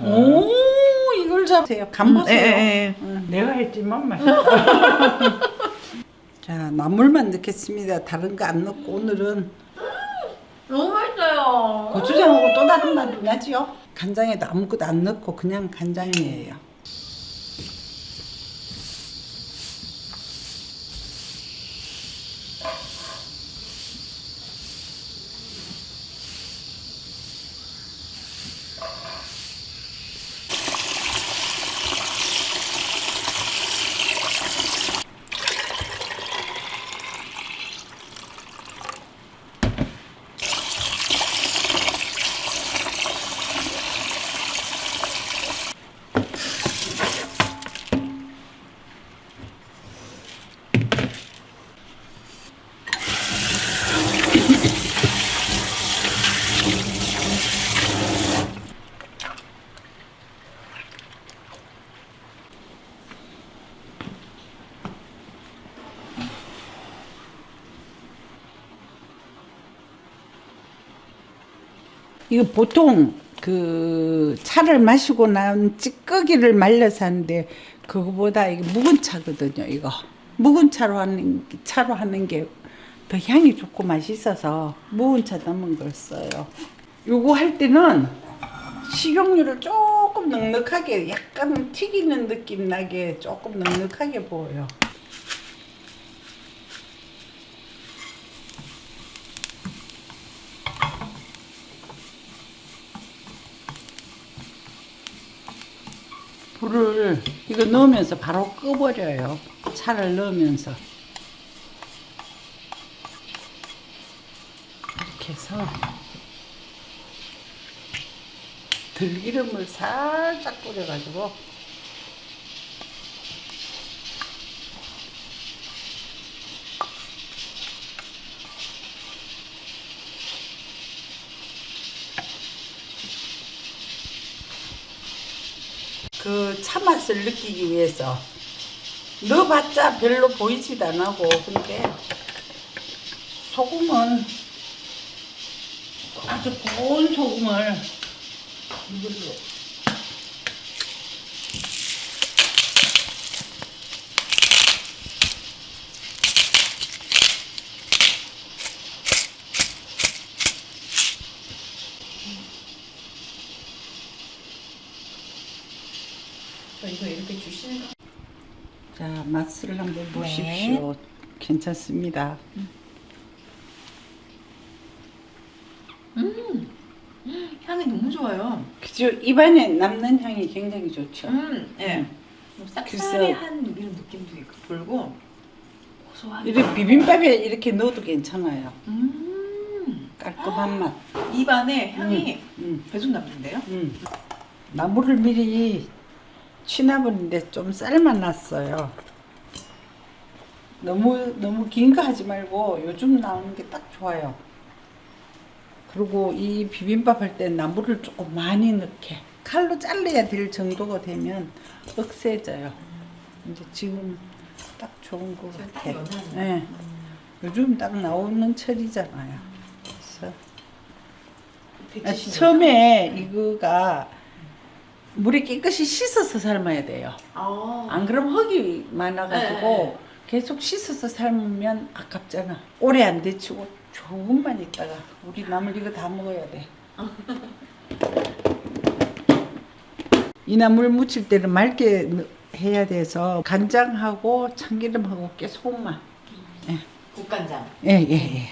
오, 이걸 잡으세요. 간 보세요. 예. 내가 했지만 맛있다. 자, 나물만 넣겠습니다. 다른 거 안 넣고 오늘은 너무 맛있어요. 고추장하고 또 다른 맛이 나지요. 간장에도 아무것도 안 넣고 그냥 간장이에요. 이거 보통 그 차를 마시고 난 찌꺼기를 말려서 하는데 그거보다 이게 묵은 차거든요. 이거 묵은 차로 하는 게 더 향이 좋고 맛있어서 묵은 차 담은 걸 써요. 요거 할 때는 식용유를 조금 넉넉하게 약간 튀기는 느낌 나게 조금 넉넉하게 부어요. 불을 이거 넣으면서 바로 꺼버려요. 차를 넣으면서 이렇게 해서 들기름을 살짝 뿌려가지고 그 차맛을 느끼기 위해서 넣어봤자 별로 보이지도 안 하고 근데 소금은 아주 고운 소금을 이걸로 이거 이렇게 주시는 거. 자 맛을 한번 보십시오. 괜찮습니다. 향이 너무 좋아요. 그죠? 입안에 남는 향이 굉장히 좋죠. 예. 쌉싸리한 이런 느낌도 있고 돌고 고소하게. 이렇게 비빔밥에 이렇게 넣어도 괜찮아요. 깔끔한 맛. 입안에 향이 음. 배속 남는데요? 나물을 미리 취나버린데 좀 삶아놨어요. 너무 긴 거 하지 말고 요즘 나오는 게 딱 좋아요. 그리고 이 비빔밥 할 때 나물을 조금 많이 넣게 칼로 잘라야 될 정도가 되면 억세져요. 이제 지금 딱 좋은 거 지금 같아. 딱 연하네. 네. 요즘 딱 나오는 철이잖아요. 그래서 처음에 이거가 물에 깨끗이 씻어서 삶아야 돼요. 안 그러면 흙이 많아가지고 계속 씻어서 삶으면 아깝잖아. 오래 안 데치고 조금만 있다가 우리 나물 이거 다 먹어야 돼. 이 나물 무칠 때는 맑게 해야 돼서 간장하고 참기름하고 깨소금만. 예. 국간장. 예.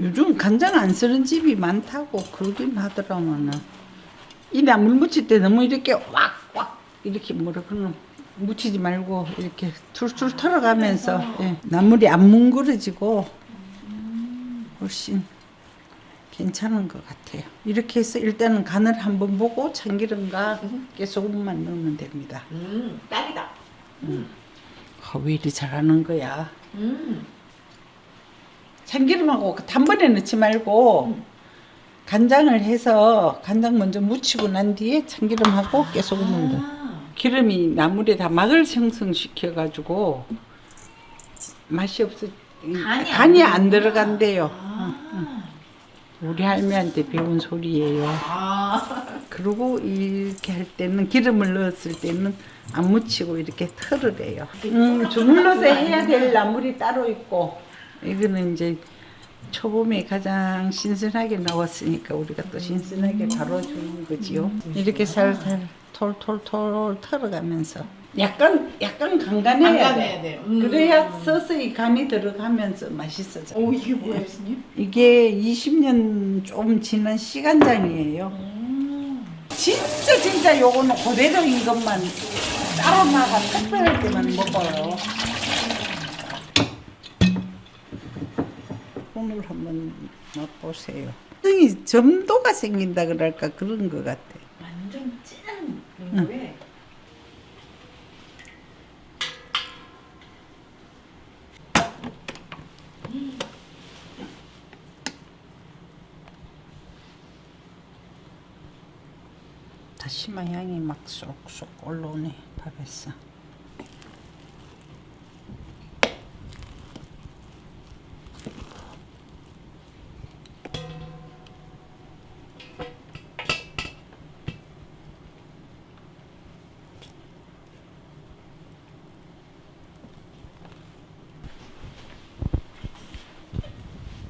요즘 간장 안 쓰는 집이 많다고 그러긴 하더라고는. 이 나물 무칠 때 너무 이렇게 왁왁 이렇게 뭐라 그러나 묻히지 말고 이렇게 툴툴 털어가면서 예, 나물이 안 뭉그러지고 훨씬 괜찮은 것 같아요. 이렇게 해서 일단은 간을 한번 보고 참기름과 깨소금만 넣으면 됩니다. 딱이다. 왜 이리 잘하는 거야? 참기름하고 단번에 넣지 말고 간장을 해서 간장 먼저 묻히고 난 뒤에 참기름하고 깨소금을 넣어. 기름이 나물에 다 막을 형성시켜 가지고 맛이 없어. 간이 안 들어간대요. 우리 할매한테 배운 소리예요. 아. 그리고 이렇게 할 때는 기름을 넣었을 때는 안 묻히고 이렇게 털으래요. 주물러서 해야 될 나물이 따로 있고 이거는 이제 초봄에 가장 신선하게 나왔으니까 우리가 또 신선하게 다뤄주는 거지요. 이렇게 살살 톨톨톨 털어가면서 약간 간간해야 간간해야 돼. 돼. 그래야 서서히 간이 들어가면서 맛있어져. 오, 이게 뭐예요, 스님? 이게 20년 좀 지난 시간장이에요. 진짜 요거는 그대로인 것만 따로 나가 특별할 때만 먹어요. 오늘 한번 맛보세요. 등이 점도가 생긴다 그럴까 그런 것 같아. 완전 진한 농도에 다시마 향이 막 쏙쏙 올라오네 밥에서.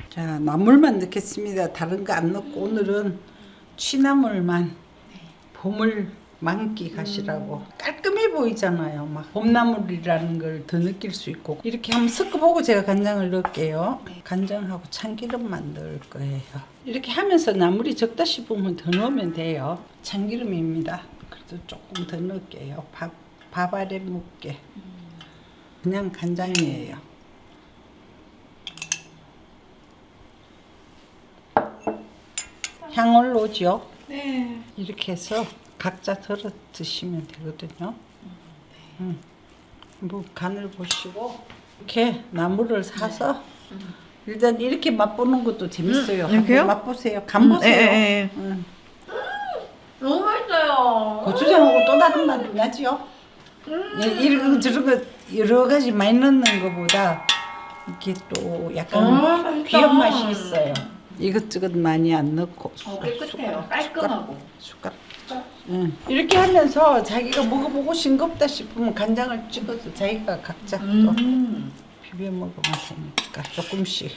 자, 나물만 넣겠습니다. 다른 거 안 넣고 오늘은 취나물만 봄을 만끽하시라고. 깔끔해 보이잖아요. 막 봄나물이라는 걸 더 느낄 수 있고. 이렇게 한번 섞어보고 제가 간장을 넣을게요. 간장하고 참기름만 넣을 거예요. 이렇게 하면서 나물이 적다 싶으면 더 넣으면 돼요. 참기름입니다. 그래도 조금 더 넣을게요. 밥 아래 묻게. 그냥 간장이에요. 향 올라오죠? 네. 이렇게 해서 각자 덜어 드시면 되거든요. 뭐 간을 보시고 이렇게 나물을 사서 일단 이렇게 맛보는 것도 재밌어요. 이렇게요? 한번 맛보세요. 간 보세요. 예. 응. 너무 맛있어요. 고추장하고 또 다른 맛이 나지요? 이런 저런 거 여러 가지 많이 넣는 것보다 이게 또 약간 맛있다. 귀한 맛이 있어요. 이것저것 많이 안 넣고 깨끗해요. 깔끔하고. 숟가락. 응. 이렇게 하면서 자기가 먹어보고 싱겁다 싶으면 간장을 찍어서 자기가 각자 또 비벼 먹으면 되니까 조금씩.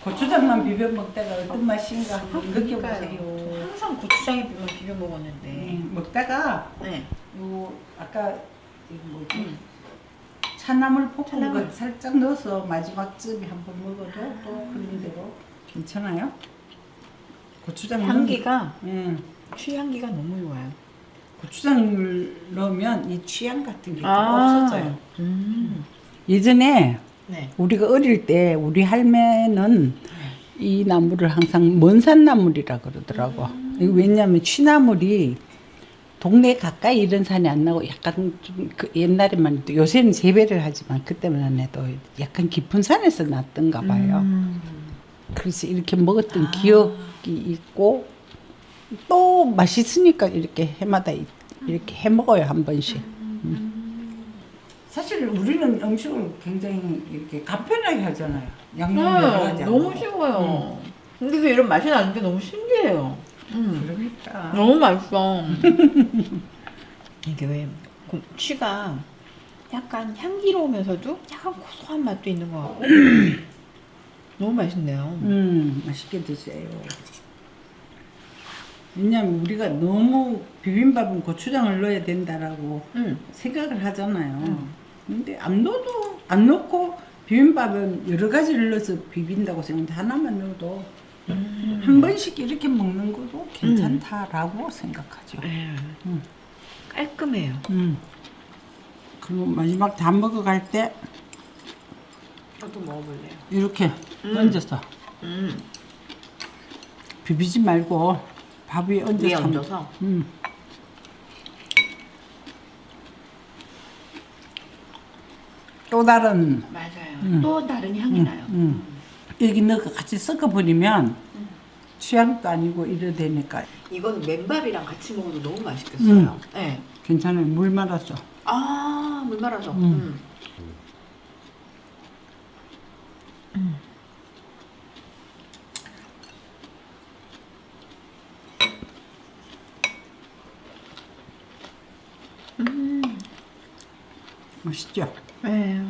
고추장만 비벼 먹다가 어떤 맛인가 한번 느껴보세요. 항상 고추장에 비벼 먹었는데. 먹다가 네. 요 아까 이거 뭐지? 차나물 볶은 차나물. 거 살짝 넣어서 마지막쯤에 한번 먹어도 또 그런 대로 괜찮아요? 고추장 향기가 취향기가 취향기가 너무 좋아요. 고추장을 넣으면 이 취향 같은 게 좀 아. 없어져요. 예전에 네. 우리가 어릴 때 우리 할매는 이 나물을 항상 먼산나물이라 그러더라고. 이거 왜냐하면 취나물이 동네 가까이 이런 산이 안 나고 약간 좀 그 옛날에만 해도 요새는 재배를 하지만 그때만 해도 약간 깊은 산에서 났던가 봐요. 그래서 이렇게 먹었던 기억이 있고 또 맛있으니까 이렇게 해마다 이렇게 해 먹어요 한 번씩. 사실 우리는 음식을 굉장히 이렇게 간편하게 하잖아요. 양념 여러 가지 하고. 너무 쉬워요. 근데 왜 이런 맛이 나는 게 너무 신기해요. 그러니까. 너무 맛있어. 이게 왜 취가 약간 향기로우면서도 약간 고소한 맛도 있는 것 같고 너무 맛있네요. 맛있게 드세요. 왜냐면 우리가 너무 비빔밥은 고추장을 넣어야 된다라고 생각을 하잖아요. 근데 안 넣고 비빔밥은 여러 가지를 넣어서 비빈다고 생각하는데 하나만 넣어도 한 번씩 이렇게 먹는 것도 괜찮다라고 생각하죠. 깔끔해요. 그리고 마지막 다 먹어갈 때 저도 먹어볼래요. 이렇게 얹어서 비비지 말고 밥 위에 얹어서 위에 얹어서. 또 다른 맞아요. 또 다른 향이 나요. 여기 넣고 같이 섞어버리면 취향도 아니고 이래 되니까 이거는 맨밥이랑 같이 먹어도 너무 맛있겠어요. 네. 괜찮아요. 물 말아서. 아, 물 말아서. 맛있죠? 네.